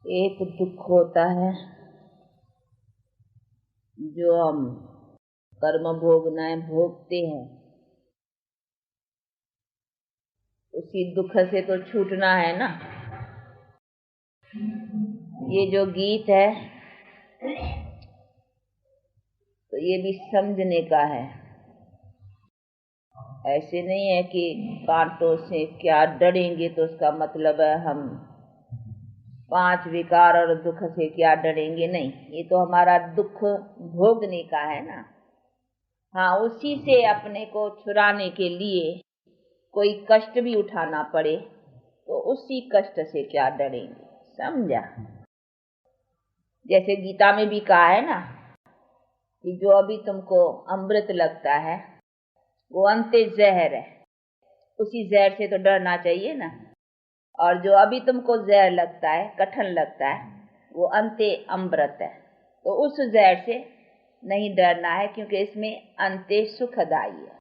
एक दुख होता है जो हम कर्म भोगना भोगते हैं, उसी दुख से तो छूटना है ना। ये जो गीत है तो ये भी समझने का है। ऐसे नहीं है कि कांटों से क्या डरेंगे तो उसका मतलब है हम 5 विकार और दुख से क्या डरेंगे, नहीं। ये तो हमारा दुख भोगने का है ना। हाँ, उसी से अपने को छुड़ाने के लिए कोई कष्ट भी उठाना पड़े तो उसी कष्ट से क्या डरेंगे, समझा। जैसे गीता में भी कहा है ना कि जो अभी तुमको अमृत लगता है वो अंते जहर है, उसी जहर से तो डरना चाहिए ना। और जो अभी तुमको जहर लगता है, कठिन लगता है, वो अंते अमृत है, तो उस जहर से नहीं डरना है, क्योंकि इसमें अंते सुखदाई है।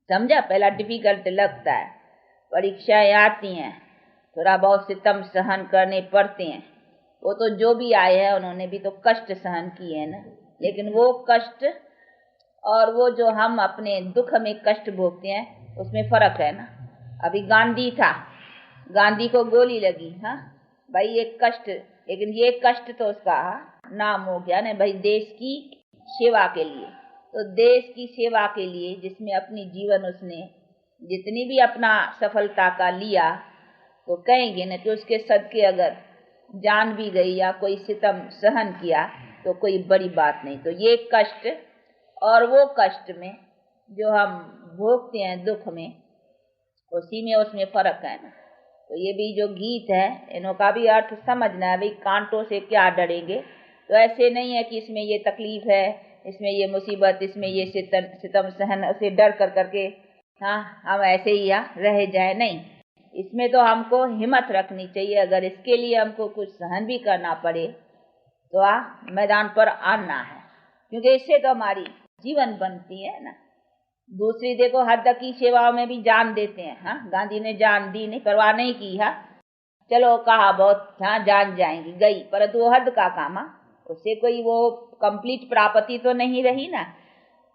समझा। पहला डिफिकल्ट लगता है, परीक्षाएं आती हैं, थोड़ा बहुत सितम सहन करने पड़ते हैं। वो तो जो भी आए हैं उन्होंने भी तो कष्ट सहन किए हैं ना। लेकिन वो कष्ट और वो जो हम अपने दुख में कष्ट भोगते हैं उसमें फर्क है ना। अभी गांधी था, गांधी को गोली लगी, हाँ भाई, ये कष्ट, लेकिन ये कष्ट तो उसका नाम हो गया ना भाई, देश की सेवा के लिए। तो देश की सेवा के लिए जिसमें अपनी जीवन उसने जितनी भी अपना सफलता का लिया, तो कहेंगे ना कि उसके सदके अगर जान भी गई या कोई सितम सहन किया तो कोई बड़ी बात नहीं। तो ये कष्ट और वो कष्ट में जो हम भोगते हैं दुख में, उसी में उसमें फर्क है ना। तो ये भी जो गीत है इनका भी अर्थ समझना है। भाई कांटों से क्या डरेंगे, तो ऐसे नहीं है कि इसमें ये तकलीफ है, इसमें ये मुसीबत, इसमें ये सितम सहन, उसे डर कर करके हाँ हम ऐसे ही रह जाए, नहीं। इसमें तो हमको हिम्मत रखनी चाहिए। अगर इसके लिए हमको कुछ सहन भी करना पड़े तो मैदान पर आना है, क्योंकि इससे तो हमारी जीवन बनती है ना। दूसरी देखो, हद की सेवाओं में भी जान देते हैं। हाँ, गांधी ने जान दी, नहीं परवाह नहीं की। हाँ चलो, कहा बहुत, हाँ जान जाएंगी, गई, परंतु वो हद का काम, उससे कोई वो कंप्लीट प्राप्ति तो नहीं रही ना।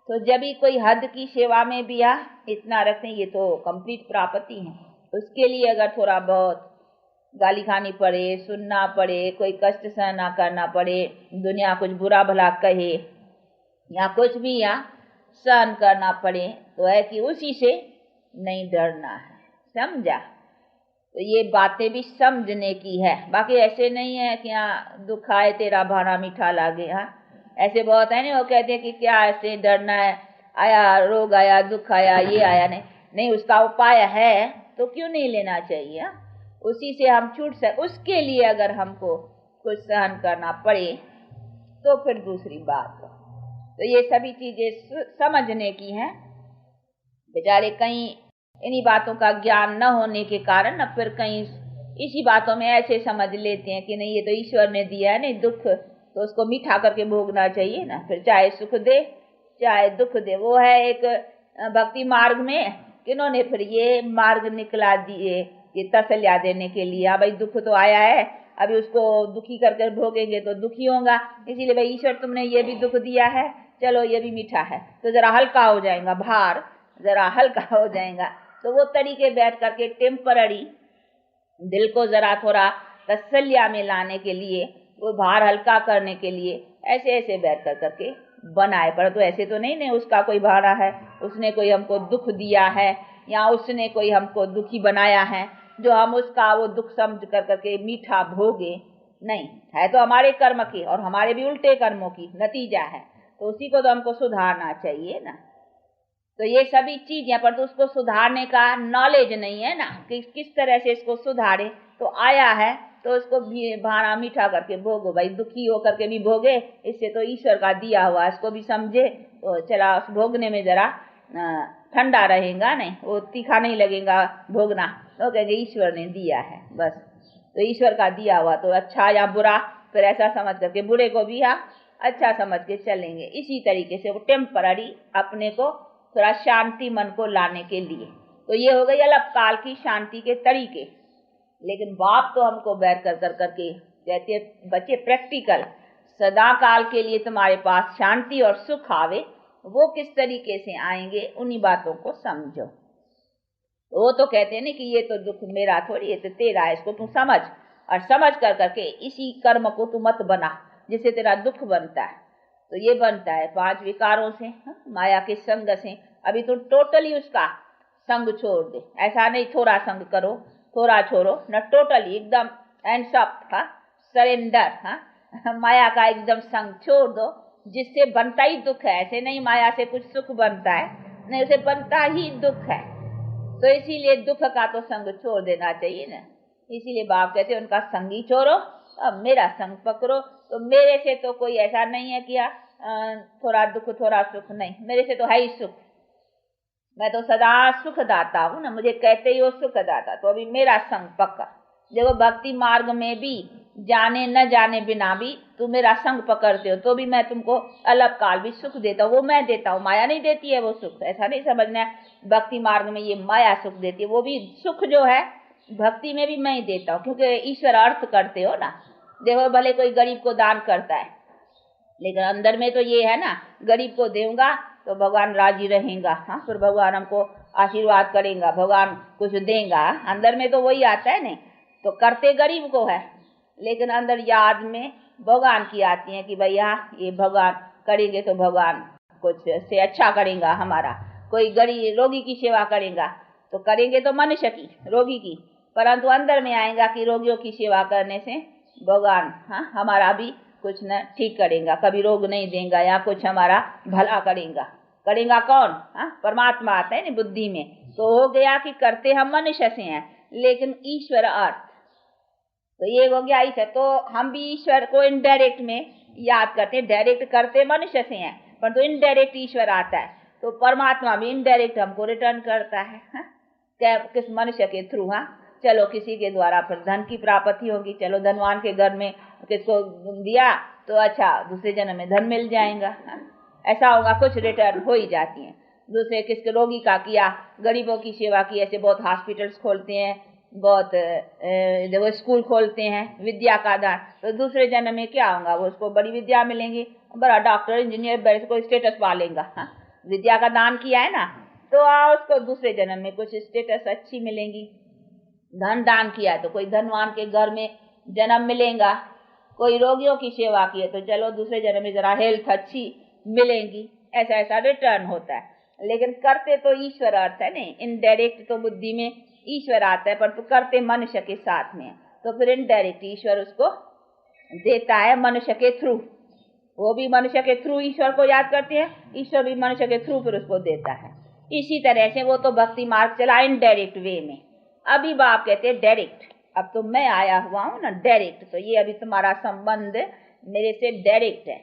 तो जब भी कोई हद की सेवा में भी इतना रखते हैं, ये तो कंप्लीट प्राप्ति है। उसके लिए अगर थोड़ा बहुत गाली खानी पड़े, सुनना पड़े, कोई कष्ट सहना करना पड़े, दुनिया कुछ बुरा भला कहे या कुछ भी सहन करना पड़े, तो है कि उसी से नहीं डरना है, समझा। तो ये बातें भी समझने की है। बाकी ऐसे नहीं है कि दुख आए तेरा भाना मीठा लागे। ऐसे बहुत है ना, वो कहते हैं कि क्या ऐसे डरना है, आया रोग, आया दुख, आया ये आया, नहीं उसका उपाय है तो क्यों नहीं लेना चाहिए। उसी से हम छूट सके। उसके लिए अगर हमको कुछ सहन करना पड़े तो फिर दूसरी बात। तो ये सभी चीजें समझने की हैं। बेचारे कहीं इन्हीं बातों का ज्ञान न होने के कारण न फिर कहीं इसी बातों में ऐसे समझ लेते हैं कि नहीं ये तो ईश्वर ने दिया है, नहीं दुख तो उसको मीठा करके भोगना चाहिए ना, फिर चाहे सुख दे चाहे दुख दे। वो है एक भक्ति मार्ग में किन्होंने फिर ये मार्ग निकला दिए, ये तसल्लिया देने के लिए। भाई दुख तो आया है, अभी उसको दुखी करके भोगेंगे तो दुखी होगा, इसीलिए भाई ईश्वर तुमने ये भी दुख दिया है, चलो ये भी मीठा है, तो जरा हल्का हो जाएगा, भार जरा हल्का हो जाएगा। तो वो तरीके बैठ करके टेम्पररी दिल को जरा थोड़ा तसल्लिया में लाने के लिए, वो भार हल्का करने के लिए ऐसे ऐसे बैठ कर करके बनाए। पर तो ऐसे तो नहीं उसका कोई भाड़ा है, उसने कोई हमको दुख दिया है या उसने कोई हमको दुखी बनाया है जो हम उसका वो दुख समझ कर करके मीठा भोगे, नहीं। है तो हमारे कर्म की और हमारे भी उल्टे कर्मों की नतीजा है, तो उसी को तो हमको सुधारना चाहिए ना। तो ये सभी चीजें, पर तो उसको सुधारने का नॉलेज नहीं है ना कि किस तरह से इसको सुधारे। तो आया है तो उसको भी भाना मीठा करके भोगो, भाई दुखी हो करके भी भोगे, इससे तो ईश्वर का दिया हुआ, इसको भी समझे तो चला उस भोगने में जरा ठंडा रहेगा, नहीं वो तीखा नहीं लगेगा भोगना, तो कहेंगे ईश्वर ने दिया है बस। तो ईश्वर का दिया हुआ तो अच्छा या बुरा फिर ऐसा समझ करके बुरे को भी अच्छा समझ के चलेंगे। इसी तरीके से वो टेम्पररी अपने को थोड़ा शांति मन को लाने के लिए। तो ये हो गई अलग काल की शांति के तरीके। लेकिन बाप तो हमको बैर कर करके कहते बच्चे प्रैक्टिकल, सदा काल के लिए तुम्हारे पास शांति और सुख आवे, वो किस तरीके से आएंगे उन्हीं बातों को समझो। वो तो कहते हैं ना कि ये तो दुख मेरा थोड़ी, ये तो तेरा है, इसको तू समझ, और समझ कर करके इसी कर्म को तू मत बना जिससे तेरा दुख बनता है। तो ये बनता है 5 विकारों से, माया के संग से। अभी तू टोटली उसका संग छोड़ दे, ऐसा नहीं थोड़ा संग करो, थोड़ा छोड़ो न, टोटली एकदम एंड सब सरेंडर। माया का एकदम संग छोड़ दो, जिससे बनता ही दुख है। ऐसे नहीं माया से कुछ सुख बनता है, नहीं, उसे बनता ही दुख है। तो इसीलिए दुख का तो संग छोड़ देना चाहिए ना। इसीलिए बाप कहते उनका संग ही छोड़ो, अब मेरा संग पकड़ो। तो मेरे से तो कोई ऐसा नहीं है कि थोड़ा दुख थोड़ा सुख, नहीं, मेरे से तो है ही सुख। मैं तो सदा सुख दाता हूँ ना, मुझे कहते ही हो सुख दाता। तो अभी मेरा संग पकड़। देखो भक्ति मार्ग में भी जाने न जाने बिना भी तुम मेरा संग पकड़ते हो, तो भी मैं तुमको अलग काल भी सुख देता हूँ। वो मैं देता हूँ, माया नहीं देती है वो सुख। ऐसा नहीं समझना है भक्ति मार्ग में ये माया सुख देती है। वो भी सुख जो है भक्ति में भी मैं ही देता हूँ, क्योंकि ईश्वर अर्थ करते हो ना। देखो भले कोई गरीब को दान करता है, लेकिन अंदर में तो ये है ना, गरीब को दूंगा तो भगवान राजी रहेगा। फिर भगवान हमको आशीर्वाद करेगा, भगवान कुछ देगा। अंदर में तो वही आता है नहीं। तो करते गरीब को है, लेकिन अंदर याद में भगवान की आती है कि भैया ये भगवान करेंगे तो भगवान कुछ से अच्छा करेगा हमारा। कोई गरीब रोगी की सेवा करेगा तो करेंगे तो मनुष्य की, रोगी की, परंतु अंदर में आएगा कि रोगियों की सेवा करने से भगवान हमारा भी कुछ न ठीक करेगा, कभी रोग नहीं देगा या कुछ हमारा भला करेगा। करेगा कौन? परमात्मा आता है ना बुद्धि में। तो हो गया कि करते हम मनुष्य से हैं, लेकिन ईश्वर अर्थ। तो ये हो गया ईश्वर। तो हम भी ईश्वर को इनडायरेक्ट में याद करते हैं, डायरेक्ट करते मनुष्य से हैं, पर तो इनडायरेक्ट ईश्वर आता है। तो परमात्मा भी इनडायरेक्ट हमको रिटर्न करता है, किस मनुष्य के थ्रू। चलो किसी के द्वारा फिर धन की प्राप्ति होगी, चलो धनवान के घर में किसको दिया तो अच्छा दूसरे जन्म में धन मिल जाएगा। ऐसा होगा, कुछ रिटर्न हो ही जाती है। दूसरे किसके रोगी का किया, गरीबों की सेवा की, ऐसे बहुत हॉस्पिटल्स खोलते हैं, बहुत देखो स्कूल खोलते हैं, विद्या का दान। तो दूसरे जन्म में क्या होगा, वो उसको बड़ी विद्या मिलेंगी, बड़ा डॉक्टर इंजीनियर बड़े कोई स्टेटस पा लेगा। विद्या का दान किया है ना, तो उसको दूसरे जन्म में कुछ स्टेटस अच्छी मिलेंगी। धन दान किया तो कोई धनवान के घर में जन्म मिलेगा। कोई रोगियों की सेवा की है तो चलो दूसरे जन्म में जरा हेल्थ अच्छी मिलेंगी। ऐसा ऐसा रिटर्न होता है। लेकिन करते तो ईश्वर अर्थ है नहीं, इनडायरेक्ट तो बुद्धि में ईश्वर आता है, पर तो करते मनुष्य के साथ में, तो फिर इनडायरेक्ट ईश्वर उसको देता है मनुष्य के थ्रू। वो भी मनुष्य के थ्रू ईश्वर को याद करते हैं, ईश्वर भी मनुष्य के थ्रू फिर उसको देता है। इसी तरह से वो तो भक्ति मार्ग चला इनडायरेक्ट वे में। अभी बाप कहते हैं डायरेक्ट। अब तो मैं आया हुआ हूँ ना डायरेक्ट, तो ये अभी तुम्हारा संबंध मेरे से डायरेक्ट है,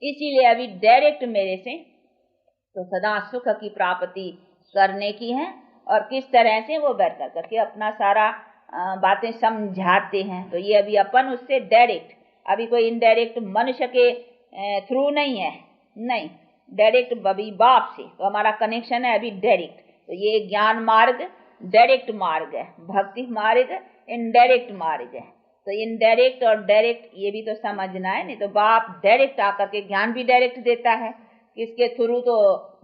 इसीलिए अभी डायरेक्ट मेरे से तो सदा सुख की प्राप्ति करने की है। और किस तरह से वो बैठ कर करके अपना सारा बातें समझाते हैं। तो ये अभी अपन उससे डायरेक्ट, अभी कोई इनडायरेक्ट मनुष्य के थ्रू नहीं है, नहीं, डायरेक्ट अभी बाप से तो हमारा कनेक्शन है अभी डायरेक्ट। तो ये ज्ञान मार्ग डायरेक्ट मार्ग है, भक्ति मार्ग इनडायरेक्ट मार्ग है। तो इनडायरेक्ट और डायरेक्ट ये भी तो समझना है। नहीं तो बाप डायरेक्ट आकर के ज्ञान भी डायरेक्ट देता है, इसके थ्रू तो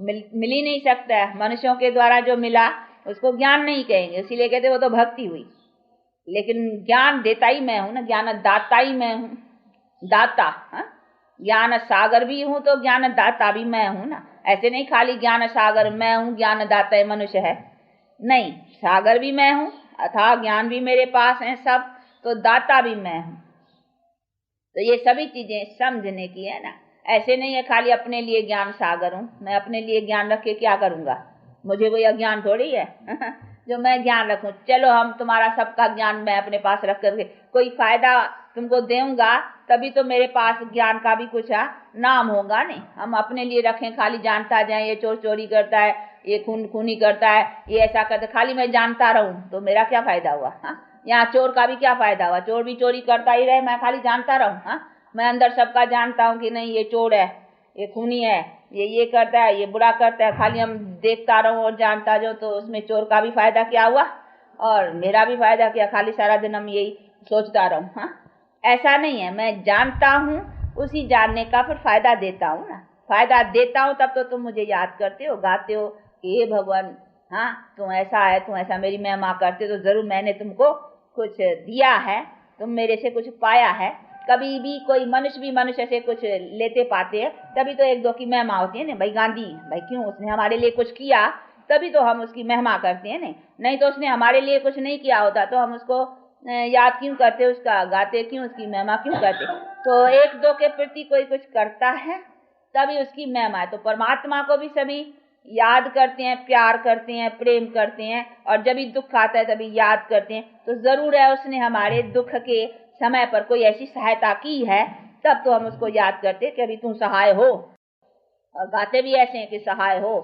मिल ही नहीं सकता है। मनुष्यों के द्वारा जो मिला उसको ज्ञान नहीं कहेंगे, इसीलिए कहते वो तो भक्ति हुई। लेकिन ज्ञान देता ही मैं हूँ ना, ज्ञान दाता ही मैं हूँ, दाता। ज्ञान सागर भी हूँ तो ज्ञान दाता भी मैं हूँ ना। ऐसे नहीं खाली ज्ञान सागर मैं हूँ, ज्ञान दाता मनुष्य है, नहीं, सागर भी मैं हूँ, अथाह ज्ञान भी मेरे पास है सब, तो दाता भी मैं हूँ। तो ये सभी चीजें समझने की है ना। ऐसे नहीं है खाली अपने लिए ज्ञान सागर हूँ, मैं अपने लिए ज्ञान रख के क्या करूँगा, मुझे कोई अज्ञान थोड़ी है जो मैं ज्ञान रखूँ। चलो हम तुम्हारा सबका ज्ञान मैं अपने पास रख करके कोई फायदा तुमको दूंगा, तभी तो मेरे पास ज्ञान का भी कुछ नाम होगा। नहीं हम अपने लिए रखें, खाली जानता जाए ये चोर चोरी करता है, ये खून खूनी करता है, ये ऐसा करता, खाली मैं जानता रहूं तो मेरा क्या फायदा हुआ। यहाँ चोर का भी क्या फायदा हुआ, चोर भी चोरी करता ही रहे, मैं खाली जानता रहूं। मैं अंदर सबका जानता हूँ कि नहीं ये चोर है, ये खूनी है, ये करता है, ये बुरा करता है, खाली हम देखता रहूं और जानता जाऊं, तो उसमें चोर का भी फायदा क्या हुआ और मेरा भी फायदा क्या, खाली सारा दिन हम यही सोचता रहूं। ऐसा नहीं है, मैं जानता हूँ, उसी जानने का फिर फायदा देता हूँ ना। फायदा देता हूँ तब तो तुम मुझे याद करते हो, गाते हो कि हे भगवान, हाँ तुम ऐसा है, तुम ऐसा मेरी महिमा करते हो, तो जरूर मैंने तुमको कुछ दिया है, तुम मेरे से कुछ पाया है। कभी भी कोई मनुष्य भी मनुष्य से कुछ लेते पाते हैं, तभी तो एक दो की महिमा होती है ना। भाई गांधी, भाई क्यों, उसने हमारे लिए कुछ किया, तभी तो हम उसकी महिमा करते हैं ना। नहीं तो उसने हमारे लिए कुछ नहीं किया होता तो हम उसको याद क्यों करते, उसका गाते क्यों, उसकी महिमा क्यों करते। तो एक दो के प्रति कोई कुछ करता है तभी उसकी महिमा है। तो परमात्मा को भी सभी याद करते हैं, प्यार करते हैं, प्रेम करते हैं, और जब भी दुख आता है तभी याद करते हैं। तो जरूर है उसने हमारे दुख के समय पर कोई ऐसी सहायता की है, तब तो हम उसको याद करते हैं कि अभी तू सहाय हो। और गाते भी ऐसे हैं कि सहाय हो,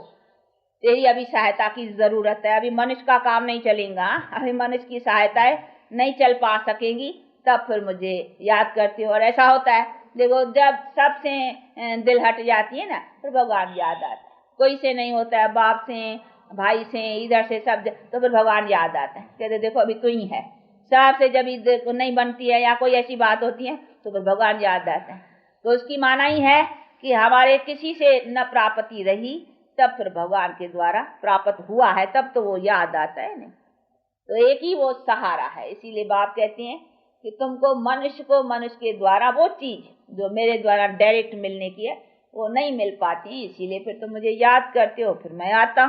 तेरी अभी सहायता की जरूरत है, अभी मनुष्य का काम नहीं चलेगा, अभी मनुष्य की सहायताएं नहीं चल पा सकेंगी, तब फिर मुझे याद करते हो। और ऐसा होता है, देखो जब सबसे दिल हट जाती है ना, फिर भगवान याद आता है। कोई से नहीं होता है, बाप से, भाई से, इधर से सब, तो फिर भगवान याद आता है, कहते देखो अभी तू ही है। साहब से जब नहीं बनती है या कोई ऐसी बात होती है तो फिर भगवान याद आता है। तो उसकी माना ही है कि हमारे किसी से न प्राप्ति रही, तब फिर भगवान के द्वारा प्राप्त हुआ है, तब तो वो याद आता है ना। तो एक ही वो सहारा है। इसीलिए बाप कहते हैं कि तुमको मनुष्य के द्वारा वो चीज जो मेरे द्वारा डायरेक्ट मिलने की है वो नहीं मिल पाती, इसीलिए फिर तुम मुझे याद करते हो, फिर मैं आता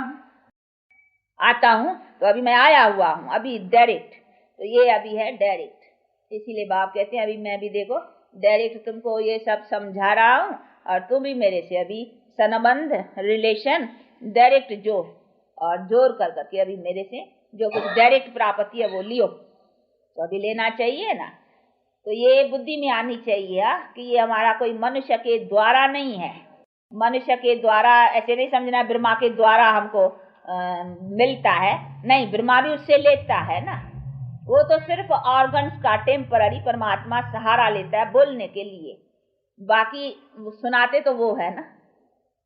हूँ। तो अभी मैं आया हुआ हूँ, अभी डायरेक्ट, तो ये अभी है डायरेक्ट। इसीलिए बाप कहते हैं अभी मैं भी देखो डायरेक्ट तुमको ये सब समझा रहा हूँ, और तुम भी मेरे से अभी संबंध, रिलेशन डायरेक्ट जोड़, और जोड़ कर करके अभी मेरे से जो कुछ डायरेक्ट प्राप्ति है वो लियो। तो अभी लेना चाहिए ना। तो ये बुद्धि में आनी चाहिए कि ये हमारा कोई मनुष्य के द्वारा नहीं है। मनुष्य के द्वारा ऐसे नहीं समझना ब्रह्मा के द्वारा हमको मिलता है, नहीं, ब्रह्मा भी उससे लेता है ना। वो तो सिर्फ ऑर्गन्स का टेम्पररी परमात्मा सहारा लेता है बोलने के लिए, बाकी सुनाते तो वो है ना।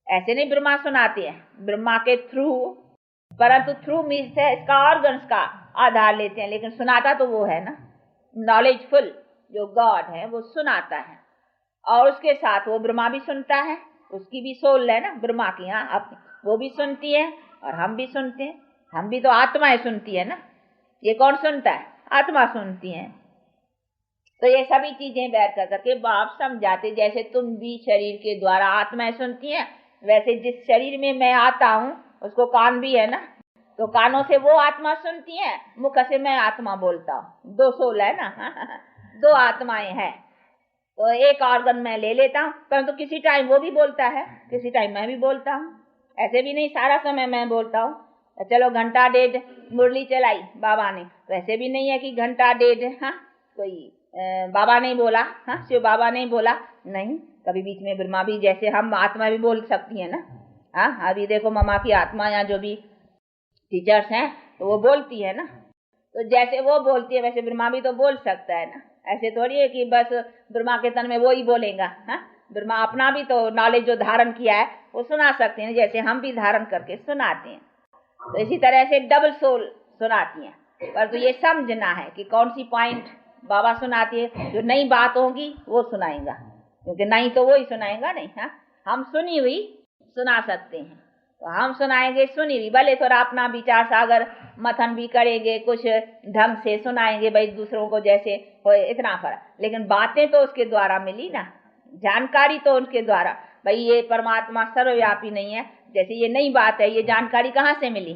ऐसे नहीं ब्रह्मा सुनाते हैं, ब्रह्मा के थ्रू, परंतु थ्रू मीन्स है इसका ऑर्गन्स का आधार लेते हैं, लेकिन सुनाता तो वो है ना। नॉलेजफुल जो गॉड है वो सुनाता है, और उसके साथ वो ब्रह्मा भी सुनता है, उसकी भी सोल है ना ब्रह्मा की, यहाँ अपनी वो भी सुनती है और हम भी सुनते हैं। हम भी तो आत्माएं सुनती है ना, ये कौन सुनता है, आत्मा सुनती है। तो ये सभी चीजें बैठ कर करके बाप समझाते, जैसे तुम भी शरीर के द्वारा आत्माएं सुनती हैं, वैसे जिस शरीर में मैं आता हूँ उसको कान भी है ना, तो कानों से वो आत्मा सुनती है, मुख से मैं आत्मा बोलता हूँ। दो सोल है ना दो आत्माएं हैं। तो एक ऑर्गन मैं ले लेता हूँ, परंतु किसी टाइम वो भी बोलता है, किसी टाइम मैं भी बोलता हूँ। ऐसे भी नहीं सारा समय मैं बोलता हूँ। चलो घंटा डेढ़ मुरली चलाई बाबा ने, तो ऐसे भी नहीं है कि घंटा डेढ़ कोई बाबा नहीं बोला, शिव बाबा नहीं बोला, नहीं, कभी बीच में ब्रह्मा भी, जैसे हम आत्मा भी बोल सकती है ना। अभी देखो ममा की आत्मा या जो भी टीचर्स हैं तो वो बोलती है ना, तो जैसे वो बोलती है वैसे ब्रह्मा भी तो बोल सकता है ना। ऐसे थोड़ी है कि बस ब्रह्मा के तन में वो ही बोलेगा। ब्रह्मा अपना भी तो नॉलेज जो धारण किया है वो सुना सकते हैं, जैसे हम भी धारण करके सुनाते हैं। तो इसी तरह से डबल सोल सुनाती हैं, पर तो ये समझना है कि कौन सी पॉइंट बाबा सुनाती है। जो नई बात होगी वो सुनाएगा, क्योंकि नहीं तो वो ही सुनाएगा नहीं। हम सुनी हुई सुना सकते हैं, तो हम सुनाएंगे सुनी हुई, भले थोड़ा अपना विचार सागर मथन भी करेंगे, कुछ ढंग से सुनाएंगे भाई दूसरों को जैसे हो, इतना फर्क, लेकिन बातें तो उसके द्वारा मिली ना, जानकारी तो उनके द्वारा। भाई ये परमात्मा सर्वव्यापी नहीं है, जैसे ये नई बात है, ये जानकारी कहाँ से मिली,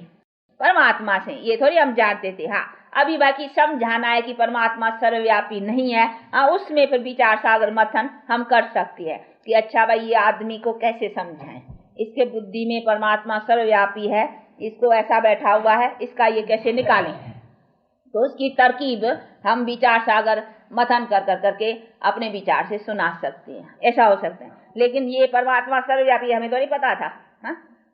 परमात्मा से। ये थोड़ी हम जानते थे। अभी बाकी समझाना है कि परमात्मा सर्वव्यापी नहीं है, उसमें फिर विचार सागर मथन हम कर सकते हैं कि अच्छा भाई ये आदमी को कैसे समझाएं, इसके बुद्धि में परमात्मा सर्वव्यापी है, इसको ऐसा बैठा हुआ है, इसका ये कैसे निकालें। तो उसकी तरकीब हम विचार सागर मथन कर कर करके अपने विचार से सुना सकते हैं, ऐसा हो सकता है। लेकिन ये परमात्मा सर्वव्यापी हमें तो नहीं पता था,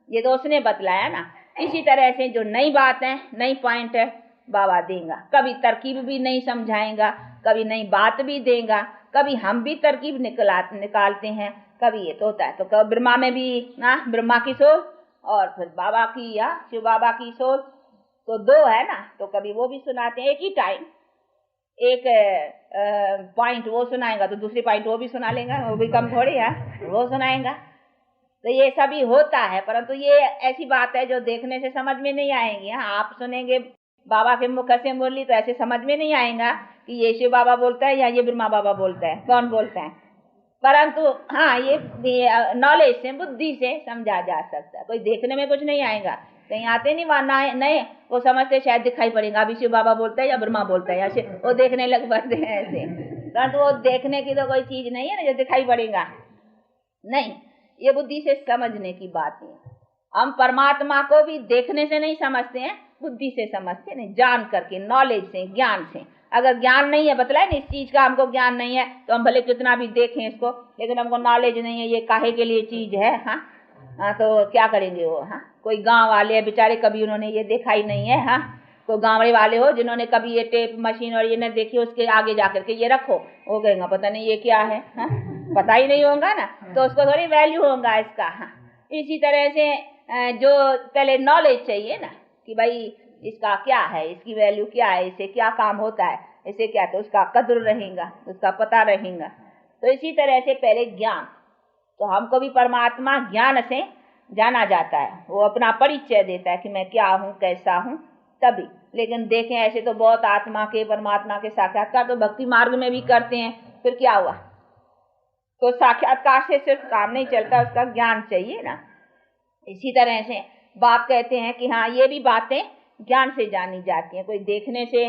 ये तो उसने बतलाया ना। इसी तरह से जो नई बात है, नई पॉइंट है, बाबा देगा। कभी तरकीब भी नहीं समझाएगा, कभी नई बात भी देगा, कभी हम भी तरकीब निकालते हैं, कभी ये तो होता है। तो कभी ब्रह्मा में भी ब्रह्मा की सोच और फिर बाबा की या शिव बाबा की सोच, तो दो है ना, तो कभी वो भी सुनाते हैं। एक पॉइंट वो सुनाएगा तो दूसरी पॉइंट वो भी सुना लेगा, वो भी कम थोड़ी है, वो सुनाएगा। तो ये सभी होता है, परंतु ये ऐसी बात है जो देखने से समझ में नहीं आएगी। आप सुनेंगे बाबा के मुख से मुरली तो ऐसे समझ में नहीं आएगा कि ये शिव बाबा बोलता है या ये ब्रह्मा बाबा बोलता है, कौन बोलता है। परंतु हाँ, ये नॉलेज से, बुद्धि से समझा जा सकता है। कोई देखने में कुछ नहीं आएगा, कहीं आते नहीं वहां नहीं, वो समझते शायद दिखाई पड़ेगा अभी शिव बाबा बोलता है या ब्रह्मा बोलता है या वो देखने लग पड़ते हैं ऐसे। परंतु वो देखने की तो कोई चीज नहीं है ना जो दिखाई पड़ेगा, नहीं, ये बुद्धि से समझने की बात है। हम परमात्मा को भी देखने से नहीं समझते हैं, बुद्धि से समझते नहीं, जान करके, नॉलेज से, ज्ञान से। अगर ज्ञान नहीं है, बतलाए ना इस चीज का हमको ज्ञान नहीं है, तो हम भले कितना भी देखें इसको, लेकिन हमको नॉलेज नहीं है ये काहे के लिए चीज है। हाँ, तो क्या करेंगे वो। हाँ, कोई गांव वाले है बेचारे, कभी उन्होंने ये देखा ही नहीं है। हाँ, कोई गाँव वाले हो जिन्होंने कभी ये टेप मशीन और ये न देखी, उसके आगे जाकर के ये रखो, वो कहेंगे पता नहीं ये क्या है। हाँ, पता ही नहीं होगा ना, तो उसको थोड़ी वैल्यू होगा इसका। हाँ, इसी तरह से जो पहले नॉलेज चाहिए ना कि भाई इसका क्या है, इसकी वैल्यू क्या है, इससे क्या काम होता है, इससे क्या, तो उसका कद्र रहेगा, उसका पता रहेगा। तो इसी तरह से पहले ज्ञान, तो हमको भी परमात्मा ज्ञान से जाना जाता है, वो अपना परिचय देता है कि मैं क्या हूँ, कैसा हूँ, तभी। लेकिन देखें ऐसे तो बहुत आत्मा के, परमात्मा के साक्षात्कार तो भक्ति मार्ग में भी करते हैं, फिर क्या हुआ। तो साक्षात्कार से सिर्फ काम नहीं चलता, उसका ज्ञान चाहिए ना। इसी तरह से बाप कहते हैं कि हाँ, ये भी बातें ज्ञान से जानी जाती हैं। कोई देखने से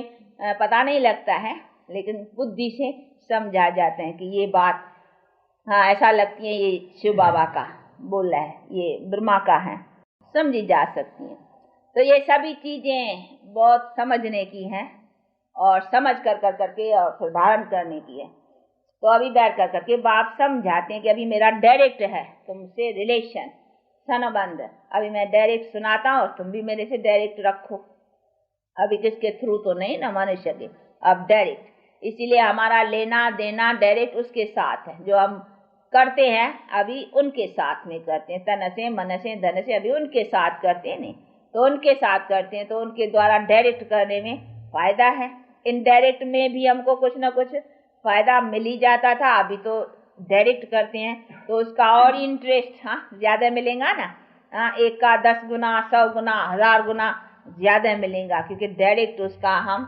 पता नहीं लगता है, लेकिन बुद्धि से समझा जाते हैं कि ये बात हाँ ऐसा लगती है, ये शिव बाबा का बोल रहा है, ये ब्रह्मा का है, समझी जा सकती हैं। तो ये सभी चीजें बहुत समझने की हैं और समझ कर करके और फिर धारण करने की है। तो अभी बैठ कर करके बाप समझाते हैं कि अभी मेरा डायरेक्ट है तुमसे रिलेशन, संबंध। अभी मैं डायरेक्ट सुनाता हूँ और तुम भी मेरे से डायरेक्ट रखो। अभी किसके थ्रू तो नहीं ना, मनुष्य के, अब डायरेक्ट। इसीलिए हमारा लेना देना डायरेक्ट उसके साथ है। जो हम करते हैं अभी उनके साथ में करते हैं, तन से, मन से, धन से, अभी उनके साथ करते हैं। नहीं तो उनके साथ करते हैं, तो उनके द्वारा डायरेक्ट करने में फायदा है। इनडायरेक्ट में भी हमको कुछ ना कुछ फायदा मिल ही जाता था, अभी तो डायरेक्ट करते हैं तो उसका और इंटरेस्ट ज्यादा मिलेगा ना। एक का 10 गुना, 100 गुना, 1000 गुना ज्यादा मिलेगा, क्योंकि डायरेक्ट उसका हम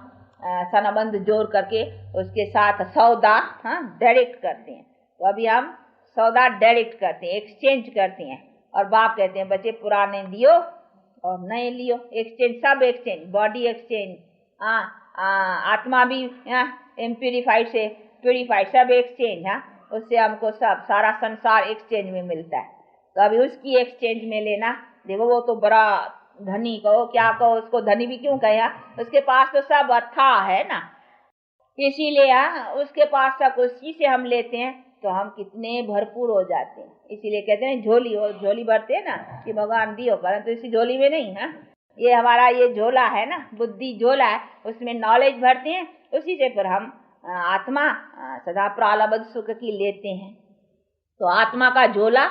संबंध जोड़ करके उसके साथ सौदा डायरेक्ट करते हैं। तो अभी हम सौदा डायरेक्ट करते हैं, एक्सचेंज करते हैं। और बाप कहते हैं बच्चे पुराने दियो और नए लियो, एक्सचेंज, सब एक्सचेंज, बॉडी एक्सचेंज, आत्मा भी इम्प्यूरिफाइड से प्यूरिफाइड, सब एक्सचेंज। उससे हमको सब सारा संसार एक्सचेंज में मिलता है। तो अभी उसकी एक्सचेंज में लेना, देखो वो तो बड़ा धनी कहो क्या कहो, उसको धनी भी क्यों कहे, उसके पास तो सब अथाह है ना, इसीलिए उसके पास सब, उसी से हम लेते हैं तो हम कितने भरपूर हो जाते हैं। इसीलिए कहते हैं झोली हो, झोली भरते हैं ना कि भगवान दियो, परंतु इसी झोली में नहीं है। ये हमारा ये झोला है ना, बुद्धि झोला है, उसमें नॉलेज भरते हैं, उसी से फिर हम आत्मा सदा प्रालब्ध सुख की लेते हैं। तो आत्मा का झोला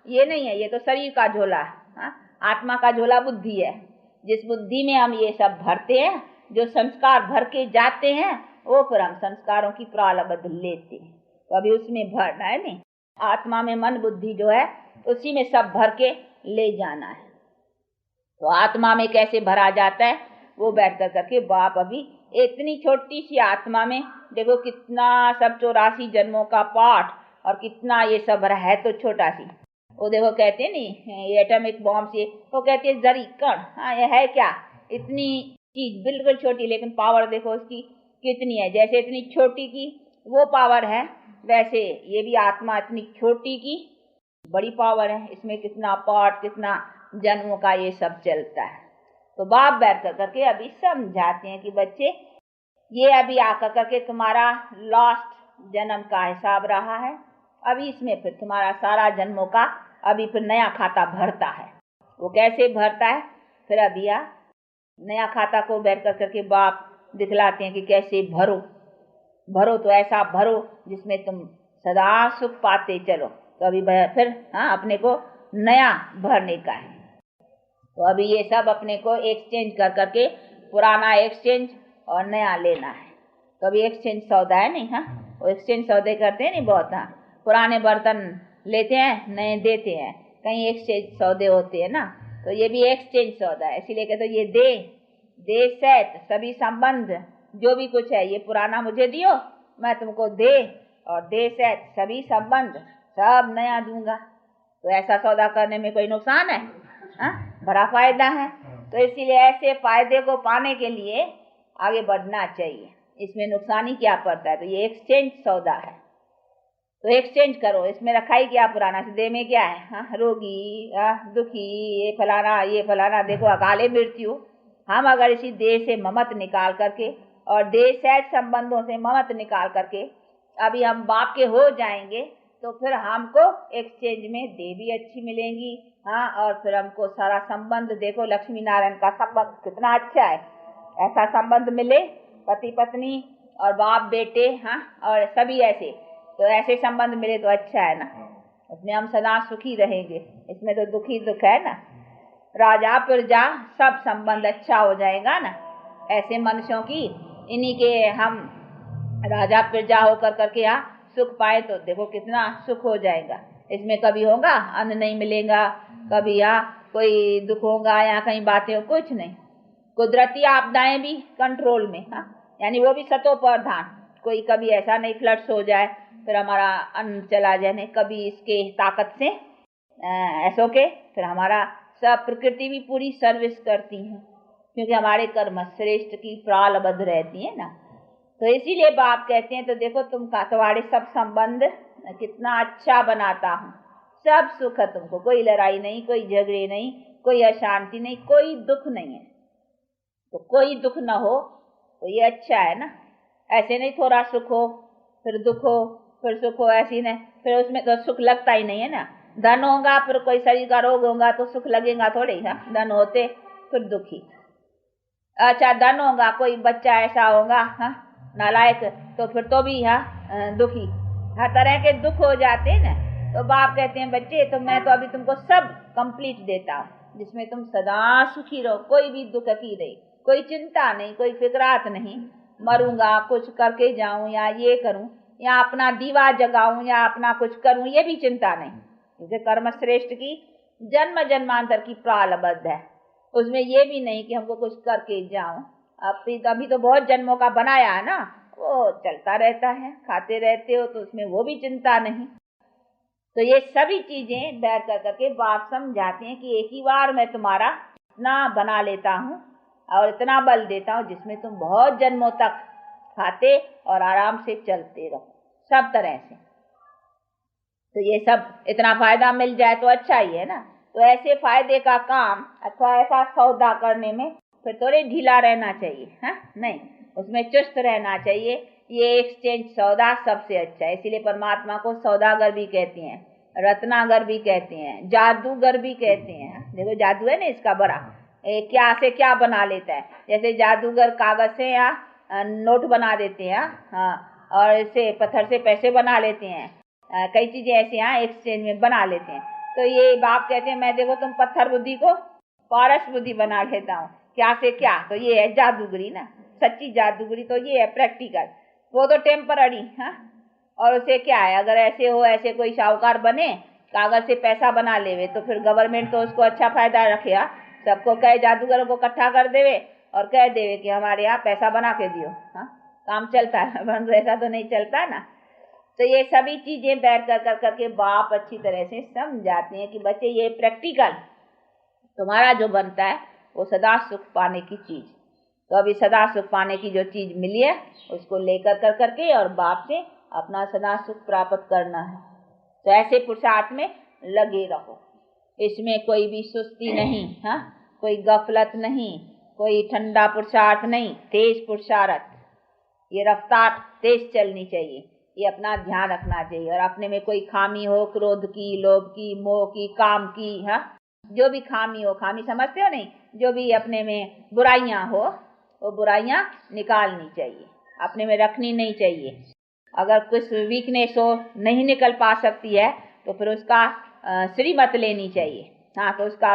ये नहीं है, ये तो शरीर का झोला है। आत्मा का झोला बुद्धि है, जिस बुद्धि में हम ये सब भरते हैं, जो संस्कार भर के जाते हैं, वो फिर हम संस्कारों की प्रालब्ध लेते हैं। तो अभी उसमें भरना है नहीं, आत्मा में मन बुद्धि जो है उसी में सब भर के ले जाना है। तो आत्मा में कैसे भरा जाता है वो बैठ कर करके बाप अभी इतनी छोटी सी आत्मा में देखो कितना सब 84 जन्मों का पाठ और कितना ये सब है, तो छोटा सी वो देखो कहते नहीं ये एटॉमिक बॉम्ब से, वो कहते हैं जरी कण, ये है क्या, इतनी चीज बिल्कुल छोटी, लेकिन पावर देखो उसकी कितनी है। जैसे इतनी छोटी की वो पावर है, वैसे ये भी आत्मा इतनी छोटी की बड़ी पावर है। इसमें कितना पाठ, कितना जन्मों का ये सब चलता है। तो बाप बैठ कर करके अभी समझाते हैं कि बच्चे ये अभी आकर करके तुम्हारा लास्ट जन्म का हिसाब रहा है, अभी इसमें फिर तुम्हारा सारा जन्मों का अभी फिर नया खाता भरता है। वो कैसे भरता है फिर अभी नया खाता को बैठ कर करके बाप दिखलाते हैं कि कैसे भरो। भरो तो ऐसा भरो जिसमें तुम सदा सुख पाते चलो। तो अभी फिर अपने को नया भरने का है। तो अभी ये सब अपने को एक्सचेंज कर करके पुराना एक्सचेंज और नया लेना है। तो अभी एक्सचेंज सौदा है नहीं। हाँ, वो एक्सचेंज सौदे करते हैं नहीं बहुत। हाँ, पुराने बर्तन लेते हैं, नए देते हैं, कहीं एक्सचेंज सौदे होते हैं ना। तो ये भी एक्सचेंज सौदा है, इसीलिए कहते ये दे सैत सभी संबंध, जो भी कुछ है ये पुराना मुझे दियो, मैं तुमको दे, और दे सैत सभी संबंध, सब नया दूंगा। तो ऐसा सौदा करने में कोई नुकसान है? हाँ, बड़ा फायदा है। तो इसीलिए ऐसे फायदे को पाने के लिए आगे बढ़ना चाहिए। इसमें नुकसान ही क्या पड़ता है? तो ये एक्सचेंज सौदा है, तो एक्सचेंज करो। इसमें रखा ही क्या पुराना, से दे में क्या है? हाँ, रोगी, दुखी, ये फलाना, देखो अकाले मृत्यु। हम अगर इसी देह से ममत निकाल करके और देह सहित संबंधों से ममत निकाल करके अभी हम बाप के हो जाएंगे, तो फिर हमको एक्सचेंज में देह भी अच्छी मिलेंगी। हाँ, और फिर हमको सारा संबंध, देखो लक्ष्मी नारायण का संबंध कितना अच्छा है। ऐसा संबंध मिले, पति पत्नी और बाप बेटे, हाँ, और सभी ऐसे, तो ऐसे संबंध मिले तो अच्छा है ना। उसमें हम सदा सुखी रहेंगे। इसमें तो दुखी दुख है ना। राजा प्रजा सब संबंध अच्छा हो जाएगा ना। ऐसे मनुष्यों की, इन्हीं के हम राजा प्रजा होकर करके यहाँ सुख पाए, तो देखो कितना सुख हो जाएगा। इसमें कभी होगा अन्न नहीं मिलेगा, कभी यहाँ कोई दुख होगा, यहाँ कहीं बातें हो, कुछ नहीं। कुदरती आपदाएं भी कंट्रोल में। हाँ, यानी वो भी सतो प्रधान। कोई कभी ऐसा नहीं फ्लड्स हो जाए फिर हमारा अन्न चला जाए, नहीं, कभी इसके ताकत से ऐसो के फिर हमारा सब प्रकृति भी पूरी सर्विस करती है, क्योंकि हमारे कर्म श्रेष्ठ की प्रालबद्ध रहती है ना। तो इसीलिए बाप कहते हैं, तो देखो तुम का तुम्हारे सब संबंध कितना अच्छा बनाता हूँ, सब सुख है तुमको, कोई लड़ाई नहीं, कोई झगड़े नहीं, कोई अशांति नहीं, कोई दुख नहीं है। तो कोई दुख न हो तो ये अच्छा है ना। ऐसे नहीं थोड़ा सुख हो फिर दुख हो, फिर सुख हो, ऐसी नहीं, फिर उसमें तो सुख लगता ही नहीं है ना। धन होगा फिर कोई शरीर का रोग होगा तो सुख लगेगा थोड़े। हाँ, धन होते फिर दुखी। अच्छा, धन होगा, कोई बच्चा ऐसा होगा, हाँ, नालायक, तो फिर तो भी हाँ दुखी। हर तरह के दुख हो जाते हैं ना। तो बाप कहते हैं बच्चे, तो मैं तो अभी तुमको सब कंप्लीट देता हूँ, जिसमें तुम सदा सुखी रहो, कोई भी दुख की नहीं, कोई चिंता नहीं, कोई फिक्रात नहीं। मरूंगा, कुछ करके जाऊं, या ये करूं, या अपना दीवा जगाऊं, या अपना कुछ करूं, ये भी चिंता नहीं, क्योंकि कर्म श्रेष्ठ की जन्म जन्मांतर की प्रालबद्ध है। उसमें ये भी नहीं कि हमको कुछ करके जाऊं। अभी तो बहुत जन्मों का बनाया है ना, वो चलता रहता है, खाते रहते हो, तो उसमें वो भी चिंता नहीं। तो ये सभी चीजें बैठ कर करके बाप समझाते हैं कि एक ही बार मैं तुम्हारा इतना बना लेता हूँ और इतना बल देता हूँ, जिसमें तुम बहुत जन्मों तक खाते और आराम से चलते रहो सब तरह से। तो ये सब इतना फायदा मिल जाए तो अच्छा ही है ना। तो ऐसे फायदे का काम अथवा ऐसा सौदा करने में फिर थोड़े ढीला रहना चाहिए। हाँ, नहीं, उसमें चुस्त रहना चाहिए। ये एक्सचेंज सौदा सबसे अच्छा है, इसीलिए परमात्मा को सौदागर भी कहते हैं, रत्नागर भी कहते हैं, जादूगर भी कहते हैं। देखो जादू है ना इसका बड़ा, क्या से क्या बना लेता है। जैसे जादूगर कागज से या नोट बना देते हैं, हाँ, और इसे पत्थर से पैसे बना लेते हैं, कई चीजें ऐसे यहाँ एक्सचेंज में बना लेते हैं। तो ये बाप कहते हैं मैं देखो तुम पत्थर बुद्धि को पारस बुद्धि बना लेता हूँ, क्या से क्या। तो ये है जादूगरी ना, सच्ची जादूगरी तो ये है प्रैक्टिकल। वो तो टेम्पररी। हाँ, और उसे क्या है, अगर ऐसे हो, ऐसे कोई साहूकार बने, कागज से पैसा बना लेवे, तो फिर गवर्नमेंट तो उसको अच्छा फायदा रखे। सबको कहे जादूगरों को इकट्ठा कर देवे और कह देवे कि हमारे यहाँ पैसा बना के दियो। हाँ, काम चलता है, परंतु ऐसा तो नहीं चलता ना। तो ये सभी चीजें बैठ कर करके बाप अच्छी तरह से समझाते हैं कि बच्चे ये प्रैक्टिकल तुम्हारा जो बनता है वो सदा सुख पाने की चीज। तो अभी सदा सुख पाने की जो चीज मिली है उसको लेकर कर करके और बाप से अपना सदा सुख प्राप्त करना है। तो ऐसे पुरुषार्थ में लगे रहो, इसमें कोई भी सुस्ती नहीं। हाँ, कोई गफलत नहीं, कोई ठंडा पुरुषार्थ नहीं, तेज पुरुषार्थ। ये रफ्तार तेज चलनी चाहिए, ये अपना ध्यान रखना चाहिए। और अपने में कोई खामी हो, क्रोध की, लोभ की, मोह की, काम की, हाँ, जो भी खामी हो, खामी समझते हो नहीं, जो भी अपने में बुराइयां हो वो बुराइयां निकालनी चाहिए, अपने में रखनी नहीं चाहिए। अगर कुछ वीकनेस हो, नहीं निकल पा सकती है, तो फिर उसका श्रीमत लेनी चाहिए। हाँ, तो उसका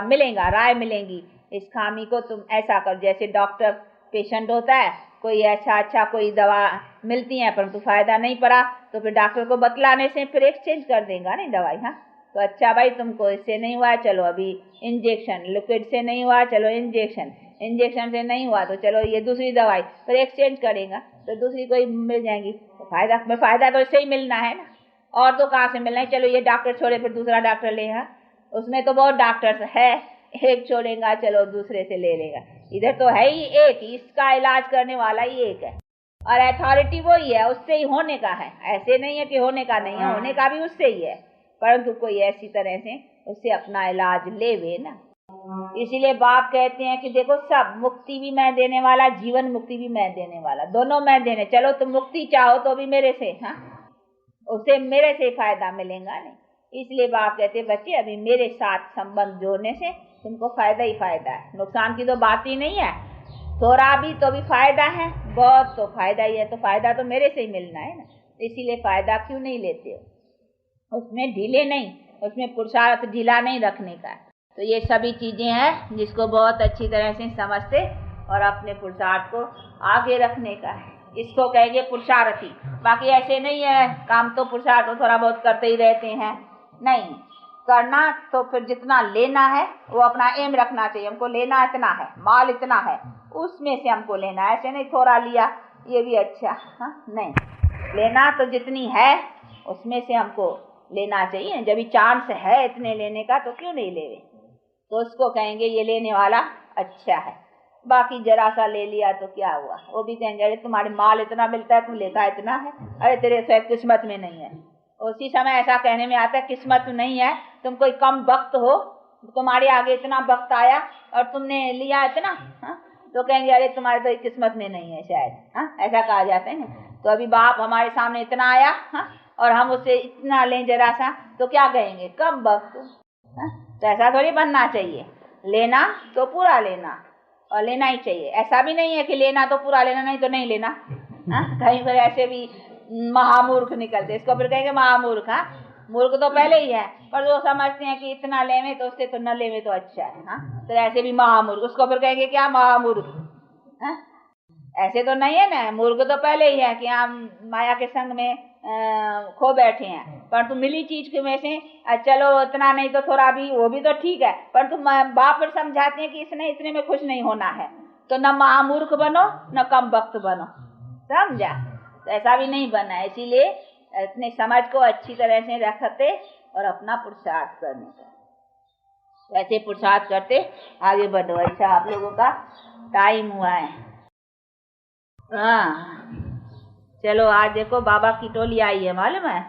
राय मिलेंगी, इस खामी को तुम ऐसा कर। जैसे डॉक्टर पेशेंट होता है कोई ऐसा अच्छा कोई दवा मिलती है परंतु फायदा नहीं पड़ा तो फिर डॉक्टर को बतलाने से फिर एक्सचेंज कर देगा नहीं दवाई। हाँ, तो अच्छा भाई तुमको इससे नहीं हुआ, चलो अभी इंजेक्शन, लिक्विड से नहीं हुआ, चलो इंजेक्शन, इंजेक्शन से नहीं हुआ तो चलो ये दूसरी दवाई, फिर एक्सचेंज करेगा तो दूसरी कोई मिल जाएगी। तो फायदा तो इससे ही मिलना है ना, और तो कहाँ से मिलना है। चलो ये डॉक्टर छोड़े फिर दूसरा डॉक्टर लेगा, उसमें तो बहुत डॉक्टर्स है, एक छोड़ेगा चलो दूसरे से ले लेगा। इधर तो है ही एक, इसका इलाज करने वाला ही एक है और अथॉरिटी वही है, उससे ही होने का है। ऐसे नहीं है कि होने का नहीं है, होने का भी उससे ही है, परंतु कोई ऐसी तरह से उससे अपना इलाज लेवे ना। इसीलिए बाप कहते हैं कि देखो सब, मुक्ति भी मैं देने वाला, जीवन मुक्ति भी मैं देने वाला, दोनों मैं देने। चलो तुम मुक्ति चाहो तो भी मेरे से, हाँ, उसे मेरे से फायदा मिलेगा नहीं। इसलिए बाप कहते बच्चे अभी मेरे साथ संबंध जोड़ने से तुमको फायदा ही फायदा है, नुकसान की तो बात ही नहीं है। थोड़ा भी तो भी फायदा है, बहुत तो फायदा ही है, तो फायदा तो मेरे से ही मिलना है ना। इसीलिए फायदा क्यों नहीं लेते हो, उसमें ढीले नहीं, उसमें पुरुषार्थ ढीला नहीं रखने का। तो ये सभी चीजें हैं जिसको बहुत अच्छी तरह से समझते और अपने पुरुषार्थ को आगे रखने का है, इसको कहेंगे पुरुषार्थी। बाकी ऐसे नहीं है काम तो पुरुषार्थ थोड़ा बहुत करते ही रहते हैं, नहीं करना। तो फिर जितना लेना है वो अपना एम रखना चाहिए, हमको लेना इतना है, माल इतना है, उसमें से हमको लेना है। ऐसे नहीं थोड़ा लिया ये भी अच्छा, हाँ नहीं, लेना तो जितनी है उसमें से हमको लेना चाहिए। जब भी चांस है इतने लेने का तो क्यों नहीं लेवे, तो उसको कहेंगे ये लेने वाला अच्छा है। बाकी जरा सा ले लिया तो क्या हुआ, वो भी कहेंगे अरे तुम्हारे माल इतना मिलता है, तुम लेता इतना है, अरे तेरे से किस्मत में नहीं है। उसी समय ऐसा कहने में आता है किस्मत नहीं है, तुम कोई कम वक्त हो, तुम्हारे आगे इतना वक्त आया और तुमने लिया इतना, हाँ, तो कहेंगे अरे तुम्हारे तो किस्मत में नहीं है शायद, हाँ, ऐसा कहा जाता है ना। तो अभी बाप हमारे सामने इतना आया, हाँ, और हम उससे इतना लें जरा सा, तो क्या कहेंगे कम वक्त, हाँ? तो ऐसा थोड़ी बनना चाहिए, लेना तो पूरा लेना और लेना ही चाहिए। ऐसा भी नहीं है कि लेना तो पूरा लेना, नहीं तो नहीं लेना, हाँ? कहीं पर ऐसे भी महामूर्ख निकलते, इसको फिर कहेंगे महामूर्ख। हाँ, मूर्ख तो पहले ही है, पर वो समझते हैं कि इतना लेवे तो उससे तो न लेवे तो अच्छा है, हाँ, तो ऐसे भी महामूर्ख, उसको फिर कहेंगे क्या महामूर्ख, हाँ? ऐसे तो नहीं है ना, मूर्ख तो पहले ही है कि हम माया के संग में खो बैठे हैं, पर तुम मिली चीज के में से चलो इतना नहीं तो थोड़ा भी, वो भी तो ठीक है, पर तुम बाप फिर समझाते हैं कि इसने इतने में खुश नहीं होना है, तो न महामूर्ख बनो न कम वक्त बनो, समझा। तो ऐसा भी नहीं बनना है, इसीलिए अपने समझ को अच्छी तरह से रखते और अपना पुरुषार्थ करने का, वैसे पुरुषार्थ करते आगे बढ़ो। अच्छा आप लोगों का टाइम हुआ है, हाँ चलो आज देखो बाबा की टोली आई है, मालूम है,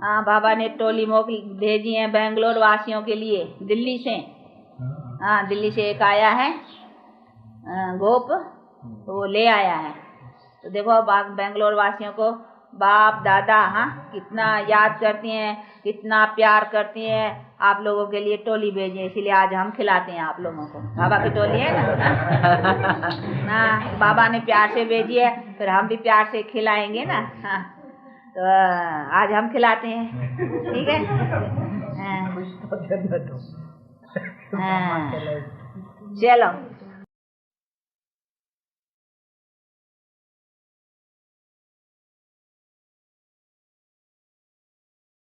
हाँ बाबा ने टोली मोकली भेजी है बेंगलोर वासियों के लिए, दिल्ली से, हाँ दिल्ली से एक आया है गोप, तो वो ले आया है। तो देखो बेंगलोर वासियों को बाप दादा, हाँ, कितना याद करती हैं, कितना प्यार करती हैं, आप लोगों के लिए टोली भेजे, इसीलिए आज हम खिलाते हैं आप लोगों को। बाबा की टोली है ना, ना बाबा ने प्यार से भेजी है, फिर हम भी प्यार से खिलाएंगे ना, हाँ, तो आज हम खिलाते हैं, ठीक है, हाँ, चलो।